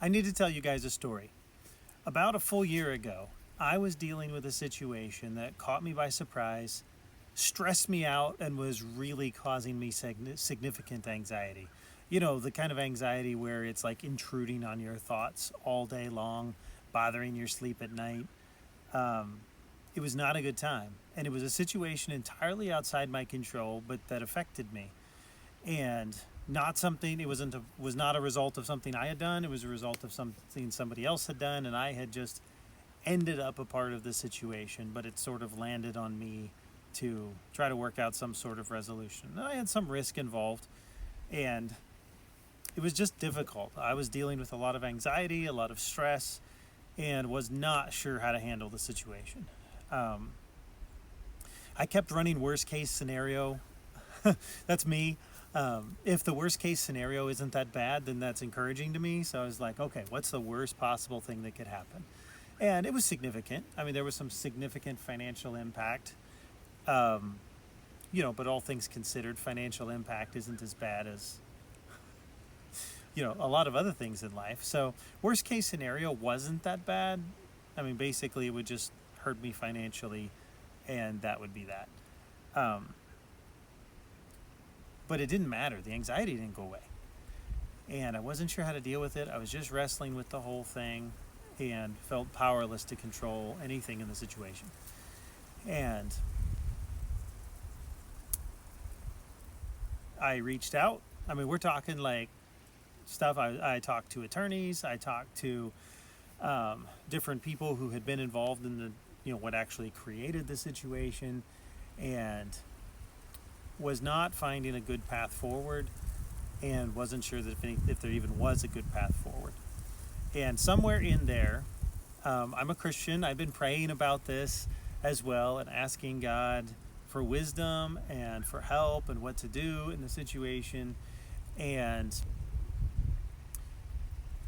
I need to tell you guys a story. About a full year ago, I was dealing with a situation that caught me by surprise, stressed me out, and was really causing me significant anxiety. You know, the kind of anxiety where it's like intruding on your thoughts all day long, bothering your sleep at night. It was not a good time. And it was a situation entirely outside my control, but that affected me. And not something, was not a result of something I had done. It was a result of something somebody else had done, and I had just ended up a part of the situation, but it sort of landed on me to try to work out some sort of resolution. And I had some risk involved, and it was just difficult. I was dealing with a lot of anxiety, a lot of stress, and was not sure how to handle the situation. I kept running worst case scenario. That's me. If the worst case scenario isn't that bad, then that's encouraging to me. So I was like, okay, what's the worst possible thing that could happen? And it was significant. I mean, there was some significant financial impact. But all things considered, financial impact isn't as bad as, a lot of other things in life. So worst case scenario wasn't that bad. I mean, basically it would just hurt me financially, and that would be that. But it didn't matter. The anxiety didn't go away. And I wasn't sure how to deal with it. I was just wrestling with the whole thing and felt powerless to control anything in the situation. And I reached out. I mean, we're talking like stuff. I talked to attorneys. I talked to different people who had been involved in what actually created the situation, and was not finding a good path forward, and wasn't sure that if there even was a good path forward. And somewhere in there, I'm a Christian. I've been praying about this as well and asking God for wisdom and for help and what to do in the situation. And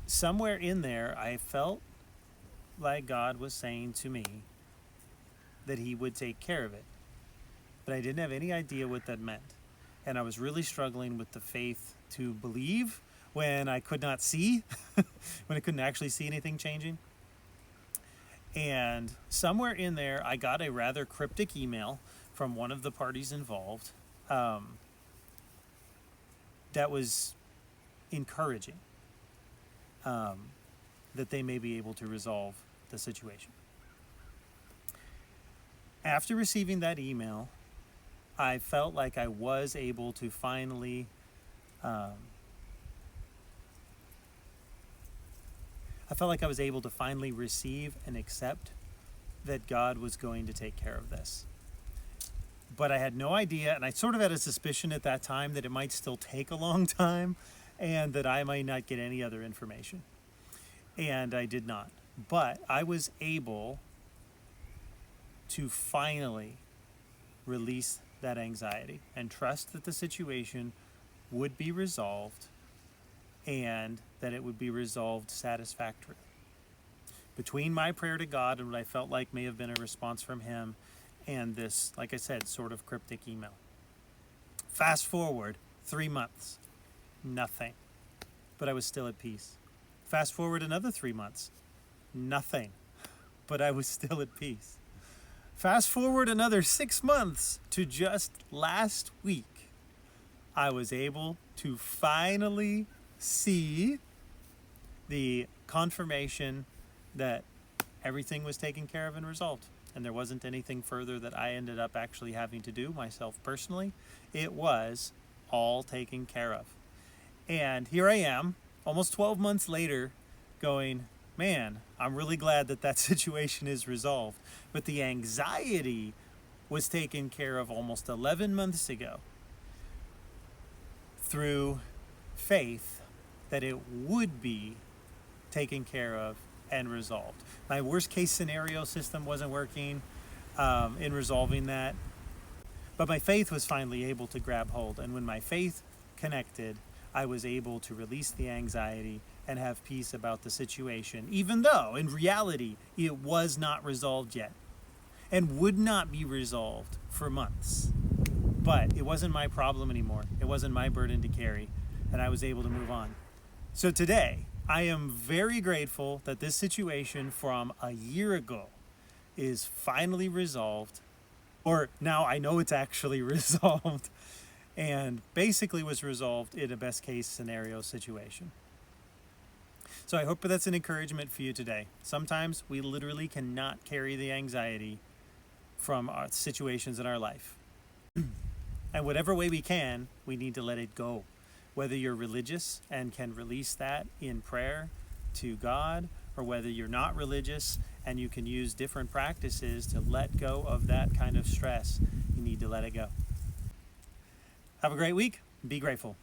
somewhere in there, I felt like God was saying to me that he would take care of it. But I didn't have any idea what that meant. And I was really struggling with the faith to believe when I could not see, when I couldn't actually see anything changing. And somewhere in there, I got a rather cryptic email from one of the parties involved that was encouraging that they may be able to resolve the situation. After receiving that email, I felt like I was able to finally receive and accept that God was going to take care of this. But I had no idea, and I sort of had a suspicion at that time that it might still take a long time and that I might not get any other information. And I did not. But I was able to finally release that anxiety and trust that the situation would be resolved, and that it would be resolved satisfactorily. Between my prayer to God and what I felt like may have been a response from him, and this, like I said, sort of cryptic email. Fast forward 3 months, nothing, but I was still at peace. Fast forward another 3 months, nothing, but I was still at peace. Fast forward another 6 months to just last week, I was able to finally see the confirmation that everything was taken care of and resolved. And there wasn't anything further that I ended up actually having to do myself personally. It was all taken care of. And here I am, almost 12 months later, going, man, I'm really glad that situation is resolved. But the anxiety was taken care of almost 11 months ago through faith that it would be taken care of and resolved. My worst case scenario system wasn't working in resolving that, but my faith was finally able to grab hold. And when my faith connected, I was able to release the anxiety and have peace about the situation, even though in reality it was not resolved yet and would not be resolved for months. But it wasn't my problem anymore. It wasn't my burden to carry, and I was able to move on. So today, I am very grateful that this situation from a year ago is finally resolved, or now I know it's actually resolved, and basically was resolved in a best case scenario situation. So I hope that's an encouragement for you today. Sometimes we literally cannot carry the anxiety from our situations in our life. And whatever way we can, we need to let it go. Whether you're religious and can release that in prayer to God, or whether you're not religious and you can use different practices to let go of that kind of stress, you need to let it go. Have a great week. Be grateful.